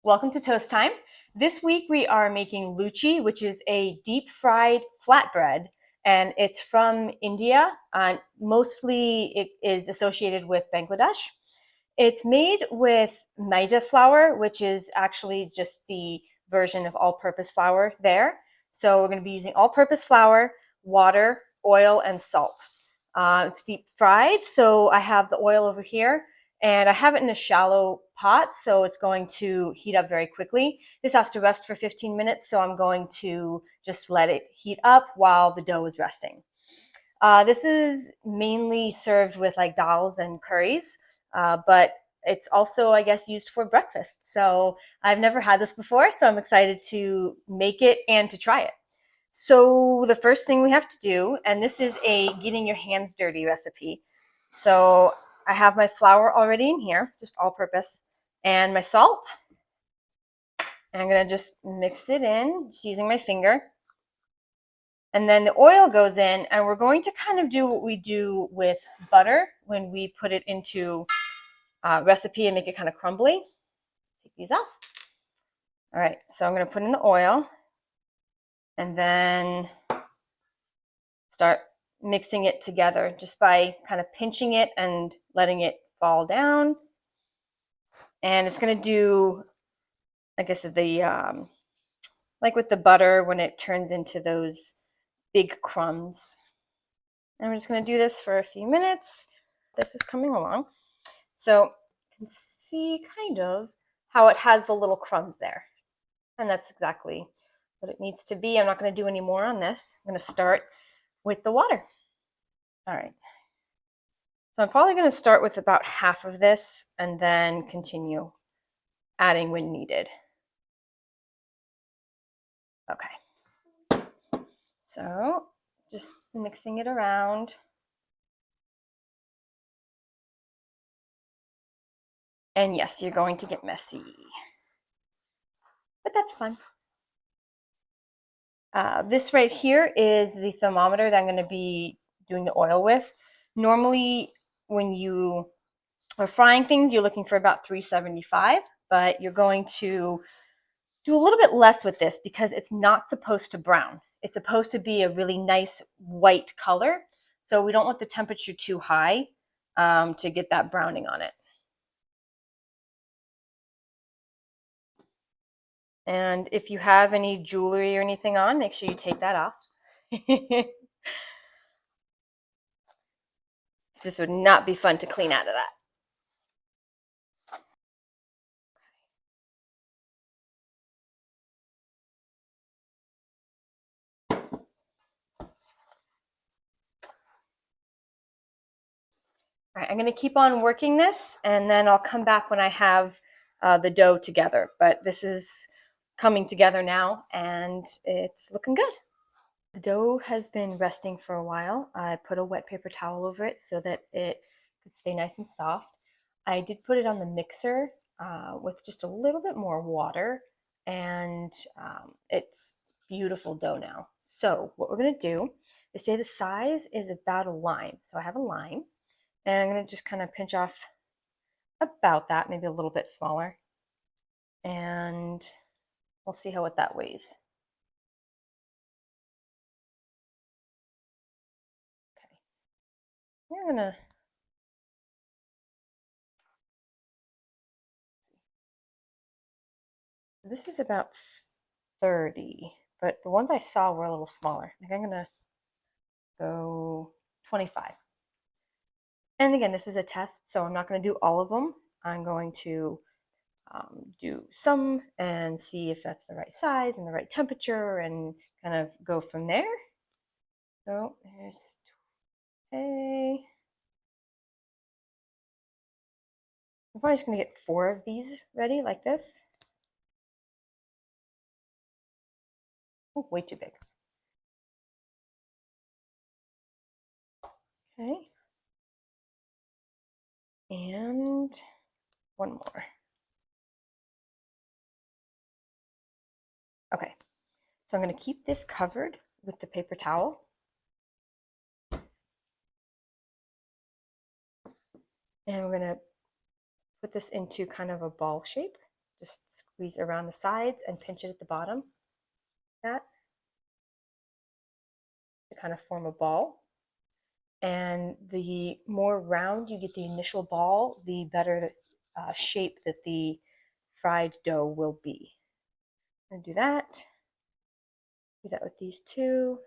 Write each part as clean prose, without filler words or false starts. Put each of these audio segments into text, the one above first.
Welcome to Toast Time. This week we are making Luchi, which is a deep fried flatbread, and it's from India. Mostly it is associated with Bangladesh. It's made with maida flour, which is actually just the version of all-purpose flour there. So we're going to be using all-purpose flour, water, oil, and salt. It's deep fried, so I have the oil over here. And I have it in a shallow pot, so it's going to heat up very quickly. This has to rest for 15 minutes, so I'm going to just let it heat up while the dough is resting. This is mainly served with like dals and curries, but it's also, I guess, used for breakfast. So I've never had this before, so I'm excited to make it and to try it. So the first thing we have to do, and this is a getting your hands dirty recipe. So I have my flour already in here, just all purpose, and my salt. And I'm gonna just mix it in, just using my finger. And then the oil goes in, and we're going to kind of do what we do with butter when we put it into a recipe and make it kind of crumbly. Take these off. All right, so I'm gonna put in the oil and then start mixing it together just by kind of pinching it and letting it fall down. And it's going to do, like I said, like with the butter when it turns into those big crumbs. And we're just going to do this for a few minutes. This is coming along. So you can see kind of how it has the little crumbs there. And that's exactly what it needs to be. I'm not going to do any more on this. I'm going to start with the water. All right. So I'm probably going to start with about half of this and then continue adding when needed. Okay. So just mixing it around. And yes, you're going to get messy, but that's fun. This right here is the thermometer that I'm going to be doing the oil with. Normally, when you are frying things, you're looking for about 375, but you're going to do a little bit less with this because it's not supposed to brown. It's supposed to be a really nice white color. So we don't want the temperature too high to get that browning on it. And if you have any jewelry or anything on, make sure you take that off. This would not be fun to clean out of that. All right, I'm going to keep on working this, and then I'll come back when I have the dough together. But this is coming together now, and it's looking good. The dough has been resting for a while. I put a wet paper towel over it so that it could stay nice and soft. I did put it on the mixer with just a little bit more water, and it's beautiful dough now. So what we're going to do is say the size is about a lime. So I have a lime, and I'm going to just kind of pinch off about that, maybe a little bit smaller. And we'll see what that weighs. Okay. We're going to this is about 30, but the ones I saw were a little smaller. I think I'm going to go 25. And again, this is a test, so I'm not going to do all of them. I'm going to do some and see if that's the right size and the right temperature and kind of go from there. So here's okay. I'm probably just going to get 4 of these ready like this. Oh, way too big. Okay. And one more. Okay. So I'm going to keep this covered with the paper towel. And we're going to put this into kind of a ball shape, Just squeeze around the sides and pinch it at the bottom. That to kind of form a ball. And the more round you get the initial ball, the better shape that the fried dough will be. I'm gonna do that. Do that with these two.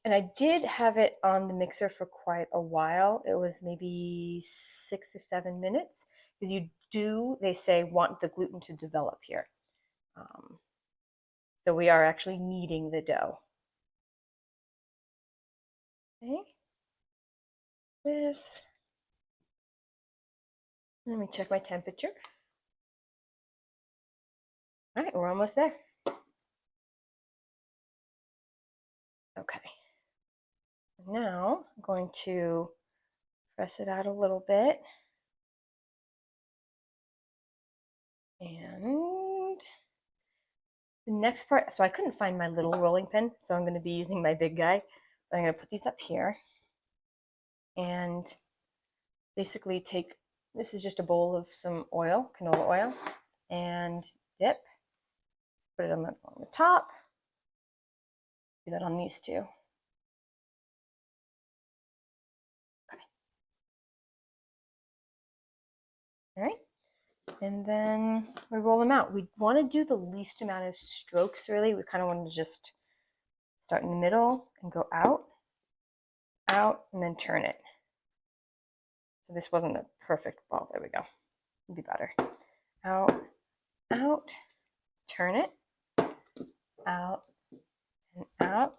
And I did have it on the mixer for quite a while. It was maybe 6 or 7 minutes because you do, they say, want the gluten to develop here. So we are actually kneading the dough. Okay. This. Let me check my temperature. All right, we're almost there. Okay. Now I'm going to press it out a little bit. And the next part, so I couldn't find my little rolling pin, so I'm going to be using my big guy. But I'm going to put these up here and basically take, this is just a bowl of some oil, canola oil, and dip. Put it on the top. Do that on these two. Okay. All right. And then we roll them out. We want to do the least amount of strokes, really. We kind of want to just start in the middle and go out, and then turn it. So this wasn't a perfect ball. There we go. It'd be better. Out, turn it, out, and out.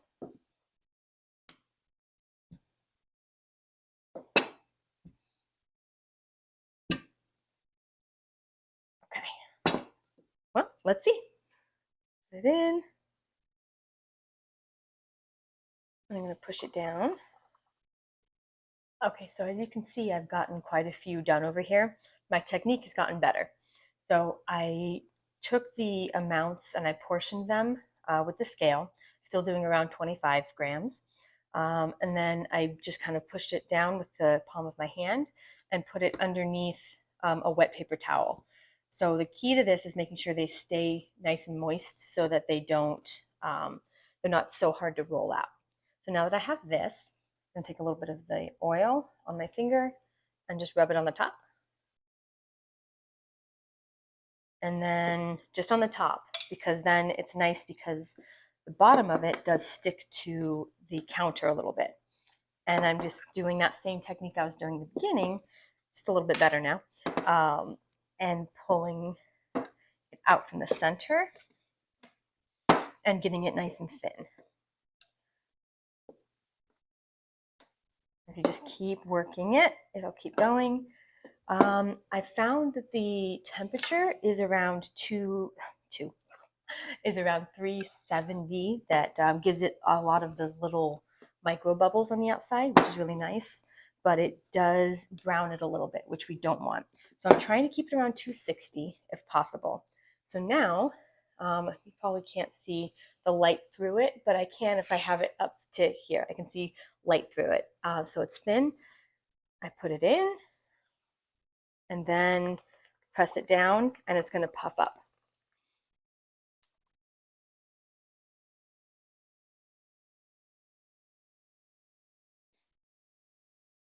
Okay. Well, let's see. Put it in. I'm going to push it down. Okay, so as you can see, I've gotten quite a few done over here. My technique has gotten better. So I took the amounts and I portioned them with the scale, still doing around 25 grams. And then I just kind of pushed it down with the palm of my hand and put it underneath a wet paper towel. So the key to this is making sure they stay nice and moist so that they don't, they're not so hard to roll out. So now that I have this, I'm gonna take a little bit of the oil on my finger and just rub it on the top. And then just on the top, because then it's nice because the bottom of it does stick to the counter a little bit. And I'm just doing that same technique I was doing in the beginning, just a little bit better now, and pulling it out from the center and getting it nice and thin. If you just keep working it, it'll keep going. I found that the temperature is around is around 370. That gives it a lot of those little micro bubbles on the outside, which is really nice, but it does brown it a little bit, which we don't want. So I'm trying to keep it around 260 if possible. So now, you probably can't see the light through it, but I can if I have it up to here. I can see light through it. So it's thin. I put it in and then press it down and it's going to puff up.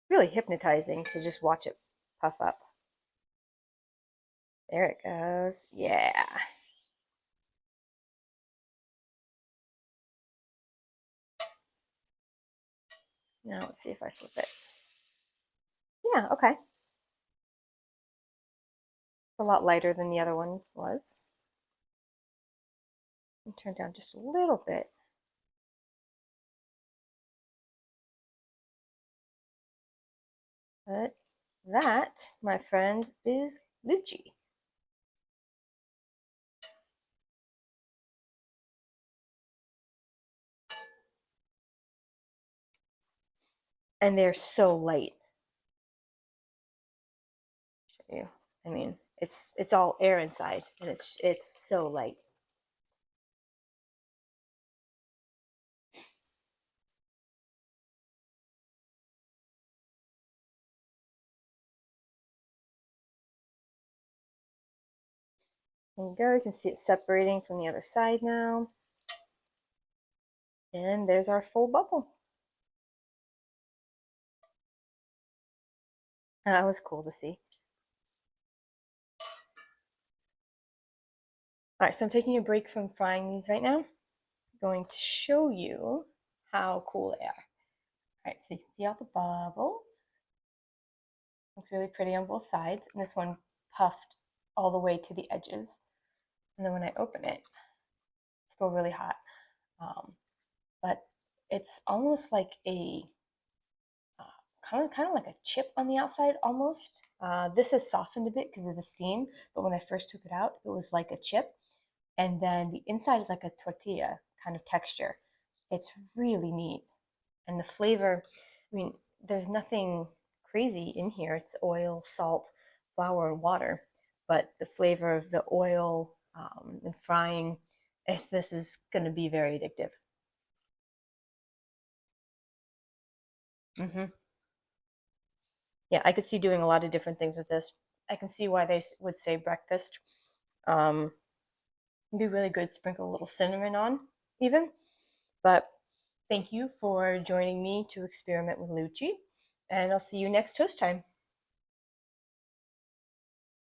Really hypnotizing to just watch it puff up. There it goes. Yeah. Now let's see if I flip it. Yeah, okay. A lot lighter than the other one was. And turn down just a little bit. But that, my friends, is Luchi. And they're so light. Show you. I mean, it's all air inside, and it's so light. There you go. You can see it separating from the other side now. And there's our full bubble. That was cool to see. All right, so I'm taking a break from frying these right now. I'm going to show you how cool they are. All right, so you can see all the bubbles. Looks really pretty on both sides. And this one puffed all the way to the edges. And then when I open it, it's still really hot. But it's almost like a kind of like a chip on the outside almost. This has softened a bit because of the steam, but when I first took it out, it was like a chip. And then the inside is like a tortilla kind of texture. It's really neat. And the flavor, I mean, there's nothing crazy in here. It's oil, salt, flour, and water. But the flavor of the oil and frying, this is going to be very addictive. Mm-hmm. Yeah, I could see doing a lot of different things with this. I can see why they would say breakfast. Um, it'd be really good. Sprinkle a little cinnamon on, even. But thank you for joining me to experiment with Luchi, and I'll see you next toast time.